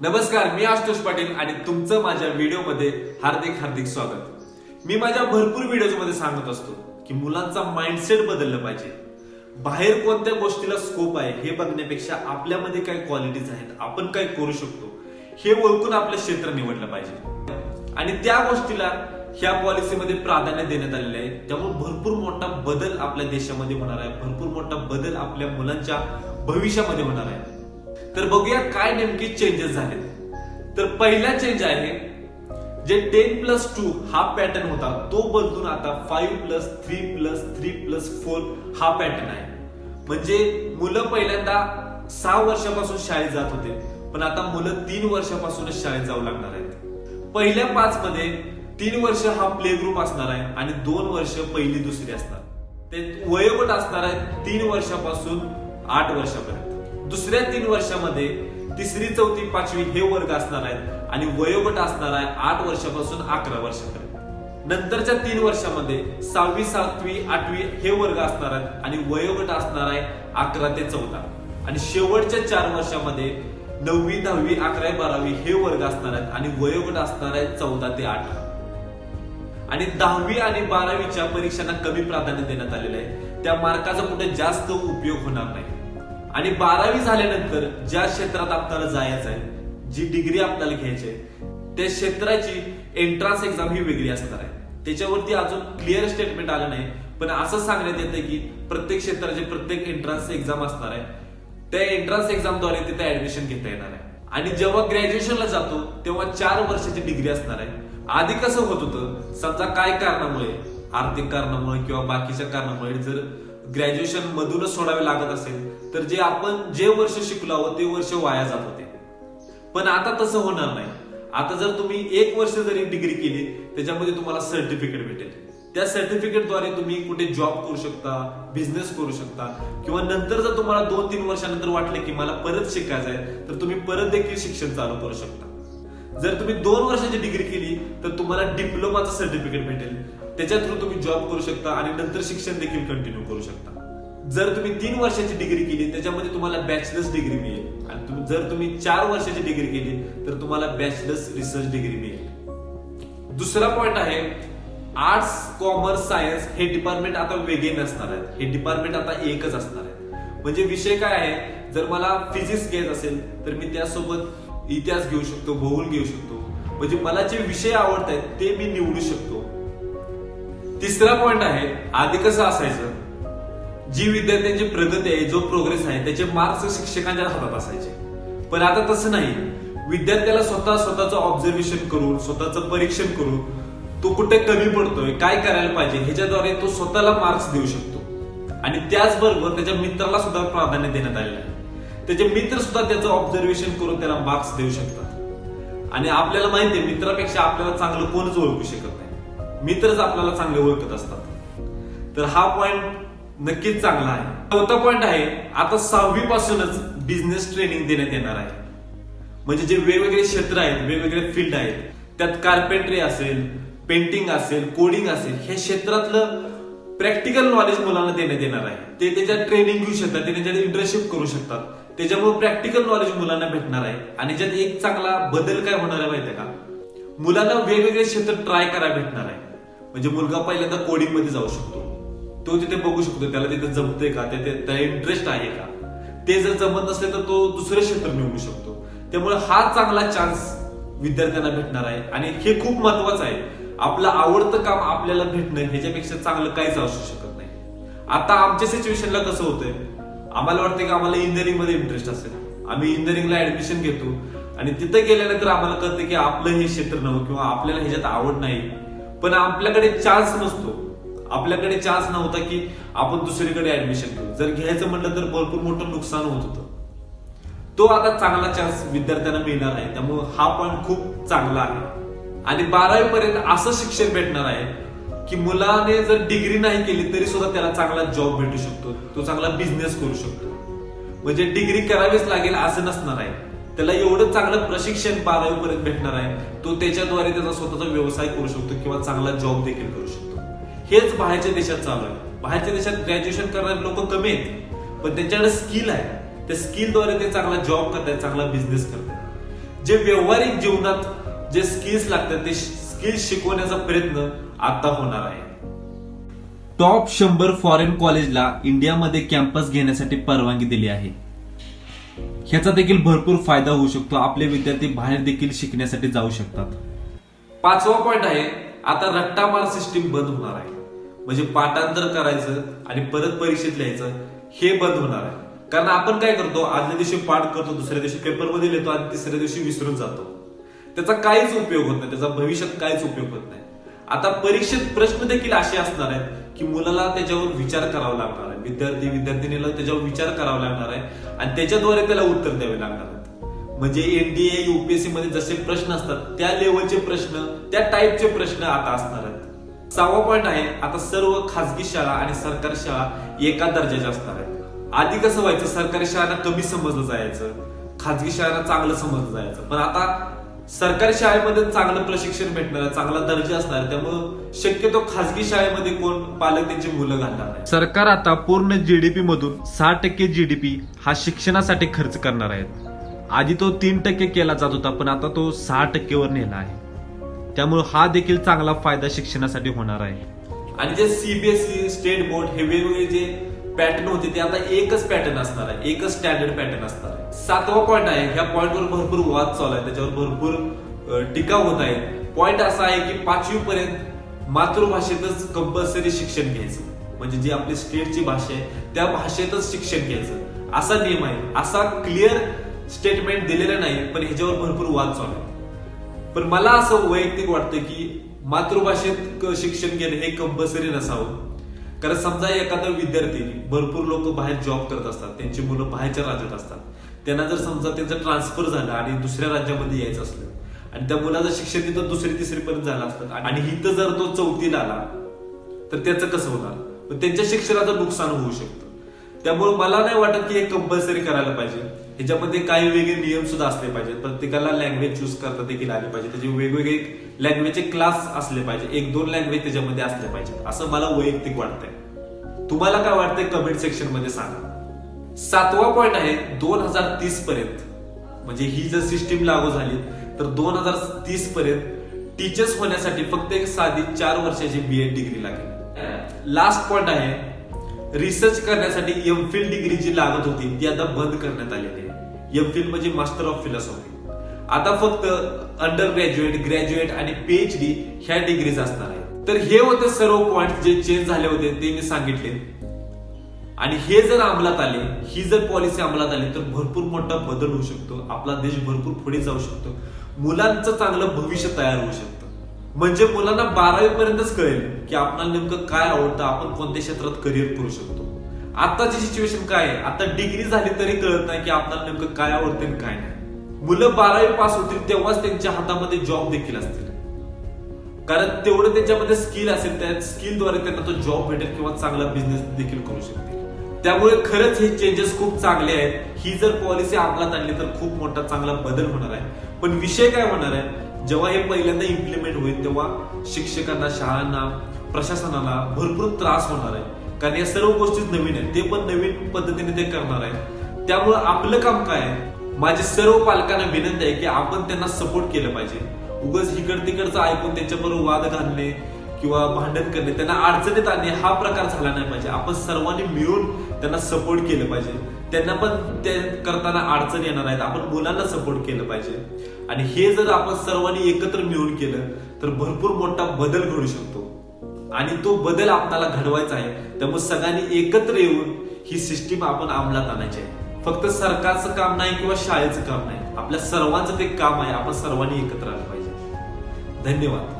नमस्कार, मी आशुतोष पाटील आणि तुमचं माझ्या व्हिडिओमध्ये हार्दिक हार्दिक स्वागत। मी माझ्या भरपूर व्हिडिओमध्ये सांगत असतो की मुलांचा माइंडसेट बदललं पाहिजे। बाहेर कोणत्या गोष्टीला स्कोप आहे हे बघण्यापेक्षा आपल्यामध्ये काय क्वालिटीज आहेत, आपण काय करू शकतो हे ओळखून आपलं क्षेत्र निवडलं पाहिजे आणि त्या गोष्टीला ह्या पॉलिसीमध्ये प्राधान्य देण्यात आलेले आहे। त्यामुळे भरपूर मोठा बदल आपल्या देशामध्ये होणार आहे, भरपूर मोठा बदल आपल्या मुलांच्या भविष्यामध्ये होणार आहे। तर बघूया काय नेमके चेंजेस झालेत। तर पहिला चेंज आहे जे 10+2 हा पॅटर्न होता तो बदलून आता 5+3+3+4 हा पॅटर्न आहे। म्हणजे मुलं पहिल्यांदा 6 वर्षापासून शाळेत जात होते, पण आता मुलं 3 वर्षापासूनच शाळेत जाऊ लागणार आहेत। पहिल्या 5 मध्ये 3 वर्ष हा प्ले ग्रुप असणार आहे आणि 2 वर्ष पहिली दुसरी असणार। ते वयोगट असणार आहे 3 वर्षापासून 8 वर्षापर्यंत। दुसऱ्या 3 वर्षामध्ये तिसरी, चौथी, पाचवी हे वर्ग असणार आहेत आणि वयोगट असणार आहे 8 वर्षापासून 11 वर्षापर्यंत। नंतरच्या 3 वर्षामध्ये 6वी, 7वी, 8वी हे वर्ग असणार आहेत आणि वयोगट असणार आहे 11 ते 14। आणि शेवटच्या 4 वर्षामध्ये 9वी, 10वी, 11वी, 12वी हे वर्ग असणार आहेत आणि वयोगट असणार आहे 14 ते 18। आणि 10वी आणि 12वीच्या परीक्षांना कमी प्राधान्य देण्यात आलेलं आहे, त्या मार्काचा कुठे जास्त उपयोग होणार नाही। आणि 12वी झाल्यानंतर ज्या क्षेत्रात आपल्याला जायचं आहे, जी डिग्री आपल्याला घ्यायची आहे, त्या क्षेत्राची एंट्रन्स एक्झाम ही वेगळी असणार आहे। त्याच्यावरती अजून क्लिअर स्टेटमेंट आलं नाही, पण असं सांगण्यात येतं की प्रत्येक क्षेत्राचे प्रत्येक एंट्रन्स एक्झाम असणार आहे, त्या एंट्रन्स एक्झामद्वारे तिथे ऍडमिशन घेता येणार आहे। आणि जेव्हा ग्रॅज्युएशनला जातो तेव्हा 4 वर्षाची डिग्री असणार आहे। आधी कसं होत होतं, समजा काय कारणामुळे, आर्थिक कारणामुळे किंवा बाकीच्या कारणामुळे जर ग्रॅज्युएशन मधूनच सोडावे लागत असेल तर जे वर्ष शिकलो आहोत ते वर्ष वाया जात होते। पण आता तसं होणार नाही। आता जर तुम्ही 1 वर्ष जरी डिग्री केली त्याच्यामध्ये तुम्हाला सर्टिफिकेट भेटेल, त्या सर्टिफिकेटद्वारे तुम्ही कुठे जॉब करू शकता, बिझनेस करू शकता, किंवा नंतर जर तुम्हाला 2-3 वर्षानंतर वाटले की मला परत शिकायचं आहे तर तुम्ही परत देखील शिक्षण चालू करू शकता। जर तुम्ही 2 वर्षाची डिग्री केली तर तुम्हाला डिप्लोमाचं सर्टिफिकेट भेटेल, त्याच्या थ्रू तुम्ही जॉब करू शकता आणि नंतर शिक्षण देखील कंटिन्यू करू शकता। जर तुम्ही 3 वर्षाची डिग्री केली त्याच्यामध्ये तुम्हाला बॅचलर्स डिग्री मिळेल आणि जर तुम्ही 4 वर्षाची डिग्री केली तर तुम्हाला बॅचलर्स रिसर्च डिग्री मिळेल। दुसरा पॉइंट आहे आर्ट्स, कॉमर्स, सायन्स हे डिपार्टमेंट आता वेगळे नसणार आहेत, हे डिपार्टमेंट आता एकच असणार आहे। म्हणजे विषय काय आहे, जर मला फिजिक्स घ्यायचं असेल तर मी त्यासोबत इतिहास घेऊ शकतो, भूगोल घेऊ शकतो, म्हणजे मला जे विषय आवडत आहेत ते मी निवडू शकतो। तिसरा पॉइंट आहे, आधी कसं असायचं, जी विद्यार्थ्यांची प्रगती आहे, जो प्रोग्रेस आहे, त्याचे मार्क्स शिक्षकांच्या हातात असायचे, पण आता तसं नाही। विद्यार्थ्याला स्वतःचं ऑब्झर्वेशन करून, स्वतःचं परीक्षण करून तो कुठे कमी पडतोय, काय करायला पाहिजे ह्याच्याद्वारे तो स्वतःला मार्क्स देऊ शकतो। आणि त्याचबरोबर त्याच्या मित्राला सुद्धा प्राधान्य देण्यात आलेलं आहे, त्याचे मित्र सुद्धा त्याचं ऑब्झर्वेशन करून त्याला मार्क्स देऊ शकतात। आणि आपल्याला माहिती आहे मित्रापेक्षा आपल्याला चांगलं कोणच ओळखू शकत नाही, मित्रच आपल्याला चांगले ओळखत असतात। तर हा पॉइंट नक्कीच चांगला आहे। चौथा पॉइंट आहे, आता 6वी पासूनच बिझनेस ट्रेनिंग देण्यात येणार आहे। म्हणजे जे वेगवेगळे क्षेत्र आहेत, वेगवेगळे फील्ड आहेत, त्यात कार्पेंट्री असेल, पेंटिंग असेल, कोडिंग असेल, हे क्षेत्रातलं प्रॅक्टिकल नॉलेज मुलांना देण्यात येणार आहे। ते त्याच्यात ट्रेनिंग घेऊ शकतात, ते त्याच्यात इंटर्नशिप करू शकतात, त्याच्यामुळे प्रॅक्टिकल नॉलेज मुलांना भेटणार आहे। आणि ज्यात एक चांगला बदल काय होणार आहे माहितीये का, मुलांना वेगवेगळे क्षेत्र ट्राय करायला भेटणार आहे। म्हणजे मुलगा पहिल्यांदा कोडिंग मध्ये जाऊ शकतो, तो तिथे बघू शकतो त्याला तिथे जमतंय का, त्याला इंटरेस्ट आहे का, ते जर जमत नसले तर तो दुसरे क्षेत्र निवडू शकतो। त्यामुळे हा चांगला चान्स विद्यार्थ्यांना भेटणार आहे आणि हे खूप महत्वाचं आहे। आपलं आवडतं काम आपल्याला भेटणं ह्याच्यापेक्षा चांगलं काहीच असू शकत नाही। आता आमच्या सिच्युएशनला कसं होतंय, आम्हाला वाटतं की आम्हाला इंजिनिअरिंग मध्ये इंटरेस्ट असेल, आम्ही इंजिनिअरिंगला ऍडमिशन घेतो आणि तिथे गेल्यानंतर आम्हाला कळतं की आपलं हे क्षेत्र नव्हतं किंवा आपल्याला ह्याच्यात आवड नाही, पण आपल्याकडे चान्स नसतो, आपल्याकडे चान्स नव्हता की आपण दुसरीकडे ऍडमिशन घेऊ। जर घ्यायचं म्हटलं तर भरपूर मोठं नुकसान होत होतं, तो आता चांगला चान्स विद्यार्थ्यांना मिळणार आहे। त्यामुळे हा पॉइंट खूप चांगला आहे। आणि 12वी पर्यंत असं शिक्षण भेटणार आहे की मुलाने जर डिग्री नाही केली तरी सुद्धा त्याला चांगला जॉब भेटू शकतो, तो चांगला बिझनेस करू शकतो। म्हणजे डिग्री करावीच लागेल असं नसणार आहे, त्याला एवढं चांगलं प्रशिक्षण 12वी पर्यंत भेटणार आहे, तो त्याच्याद्वारे त्याचा स्वतःचा व्यवसाय करू शकतो किंवा चांगला जॉब देखील करू शकतो। हेच बाहेरच्या देशात चालू आहे। बाहेरच्या देशात ग्रॅज्युएशन करणारे लोक कमी आहेत, पण त्यांच्याकडे स्किल आहे, त्या स्किलद्वारे ते चांगला जॉब करतात, चांगला बिझनेस करतात। जे व्यावहारिक जीवनात जे स्किल्स लागतात ते स्किल्स शिकवण्याचा प्रयत्न आता होणार आहे. टॉप 100 फॉरेन कॉलेजला इंडियामध्ये कॅम्पस घेण्यासाठी परवानगी दिली आहे. ह्याचा देखील भरपूर फायदा होऊ शकतो. आपले विद्यार्थी बाहेर देखील शिकण्यासाठी जाऊ शकतात. 5वा पॉइंट आहे, आता रट्टामार सिस्टीम बंद होणार आहे. म्हणजे पाठांतर करायचं आणि परत परीक्षेत लिहायचं हे बंद होणार आहे. कारण आपण काय करतो, आदल्या दिवशी पाठ करतो, दुसऱ्या दिवशी पेपरमध्ये लिहितो आणि तिसऱ्या दिवशी विसरून जातो. त्याचा काहीच उपयोग होत नाही, त्याचा भविष्यात काहीच उपयोग होत नाही. आता परीक्षेत प्रश्न देखील असे असणार आहेत की मुलाला त्याच्यावर विचार करावा लागणार आहे. विद्यार्थिनीला त्याच्यावर विचार करावा लागणार आहे आणि त्याच्याद्वारे त्याला उत्तर द्यावे लागणार आहेत. म्हणजे एनडीए युपीएससी मध्ये जसे प्रश्न असतात त्या लेवलचे प्रश्न, त्या टाईपचे प्रश्न आता असणार आहेत. 6वा पॉइंट आहे, आता सर्व खासगी शाळा आणि सरकारी शाळा एका दर्जाच्या असणार आहेत. आधी कसं व्हायचं, सरकारी शाळांना कमी समजलं जायचं, खासगी शाळांना चांगलं समजलं जायचं. पण आता सरकारी शाळेमध्ये चांगलं प्रशिक्षण भेटणार, चांगला दर्जा असणार, त्यामुळे शक्यतो खासगी शाळेमध्ये कोण पालक त्यांची मुलं घालणार नाही. सरकार आता पूर्ण जीडीपी मधून 6% जीडीपी हा शिक्षणासाठी खर्च करणार आहे. आधी तो 3% केला जात होता, पण आता तो 6% वर नेला आहे. त्यामुळे हा देखील चांगला फायदा शिक्षणासाठी होणार आहे. आणि जे सीबीएसई, स्टेट बोर्ड हे वेगवेगळे जे पॅटर्न होते ते आता एकच पॅटर्न असणार आहे, एकच स्टँडर्ड पॅटर्न असणार आहे. 7वा पॉइंट आहे, ह्या पॉइंटवर भरपूर वाद चालू आहे, त्याच्यावर भरपूर टीका होत आहे. पॉइंट असा आहे की 5वी पर्यंत मातृभाषेतच कंपल्सरी शिक्षण घ्यायचं. म्हणजे जी आपली स्टेटची भाषा आहे त्या भाषेतच शिक्षण घ्यायचं असा नियम आहे. असा क्लिअर स्टेटमेंट दिलेला नाही, पण ह्याच्यावर भरपूर वाद चालू आहे. पण मला असं वैयक्तिक वाटतं की मातृभाषेत शिक्षण घेणं हे कंपल्सरी नसावं. कारण समजा एखादा विद्यार्थी, भरपूर लोक बाहेर जॉब करत असतात, त्यांची मुलं बाहेरच्या राज्यात असतात, त्यांना जर समजा त्यांचं ट्रान्सफर झालं आणि दुसऱ्या राज्यामध्ये यायचं असलं आणि त्या मुलाचं शिक्षण तिथं 2री 3री पर्यंत झालं असतं आणि इथं जर तो 4थीला आला तर त्याचं कसं होणार, त्यांच्या शिक्षणाचं नुकसान होऊ शकतं. त्यामुळे मला नाही वाटत की हे कंपल्सरी करायला पाहिजे. ह्याच्यामध्ये काही वेगळे नियम सुद्धा असले पाहिजेत. प्रत्येकाला लँग्वेज चूज करता देखील आली पाहिजे. त्याचे वेगवेगळे लँग्वेजचे क्लास असले पाहिजे, 1-2 लँग्वेज त्याच्यामध्ये असले पाहिजे असं मला वैयक्तिक वाटतंय. तुम्हाला काय वाटतंय कमेंट सेक्शन मध्ये सांगा. 7वा पॉइंट आहे, 2030 पर्यंत म्हणजे ही जर सिस्टीम लागू झाली तर 2030 पर्यंत टीचर्स होण्यासाठी फक्त एक साधी 4 वर्षाची बीएड डिग्री लागेल. लास्ट पॉइंट आहे, रिसर्च करण्यासाठी एमफिल डिग्री जी लागत होती ती आता बंद करण्यात आलेली आहे. एमफिल म्हणजे मास्टर ऑफ फिलॉसॉफी. आता फक्त अंडर ग्रॅज्युएट, ग्रॅज्युएट आणि पीएचडी ह्या डिग्रीज असणार आहेत. तर हे होते सर्व पॉइंट जे चेंज झाले होते ते मी सांगितले. आणि हे जर अंमलात आले, ही जर पॉलिसी अंमलात आली तर भरपूर मोठा बदल होऊ शकतो. आपला देश भरपूर पुढे जाऊ शकतो. मुलांचं चांगलं भविष्य तयार होऊ शकतं. म्हणजे मुलांना 12वी पर्यंतच कळेल की आपल्याला नेमकं काय आवडतं, आपण कोणत्या क्षेत्रात करिअर करू शकतो. आताची सिच्युएशन काय आहे, आता डिग्री झाली तरी कळत नाही की आपल्याला नेमकं काय आवडतं आणि काय नाही. मुलं 12वी पास होतील तेव्हाच त्यांच्या हातामध्ये जॉब देखील असतील. कारण तेवढं त्यांच्यामध्ये स्किल असेल, त्या स्किलद्वारे त्यांना तो जॉब भेटेल किंवा चांगला बिझनेस देखील करू शकतील. त्यामुळे खरंच हे चेंजेस खूप चांगले आहेत. ही जर पॉलिसी अंमलात आणली तर खूप मोठा चांगला बदल होणार आहे. पण विषय काय होणार आहे, जेव्हा हे पहिल्यांदा इम्प्लिमेंट होईल तेव्हा शिक्षकांना, शाळांना, प्रशासनाला भरपूर त्रास होणार आहे. कारण या सर्व गोष्टी नवीन आहेत, ते पण नवीन पद्धतीने ते करणार आहे. त्यामुळे आपलं काम काय आहे, माझी सर्व पालकांना विनंती आहे की आपण त्यांना सपोर्ट केलं पाहिजे. उगाच इकड तिकडचं ऐकून त्यांच्याबरोबर वाद घालणे किंवा भांडण करणे, त्यांना अडचणीत आणणे हा प्रकार झाला नाही पाहिजे. आपण सर्वांनी मिळून त्यांना सपोर्ट केलं पाहिजे. त्यांना पण ते करताना अडचण येणार आहेत, आपण मुलांना सपोर्ट केलं पाहिजे. आणि हे जर आपण सर्वांनी एकत्र मिळून केलं तर भरपूर मोठा बदल घडू शकतो. आणि तो बदल आपल्याला घडवायचा आहे. त्यामुळे सगळ्यांनी एकत्र येऊन ही सिस्टीम आपण अंमलात आणायची आहे. फक्त सरकारचं काम नाही किंवा शाळेचं काम नाही, आपल्या सर्वांचं ते काम आहे. आपण सर्वांनी एकत्र आलं पाहिजे. धन्यवाद.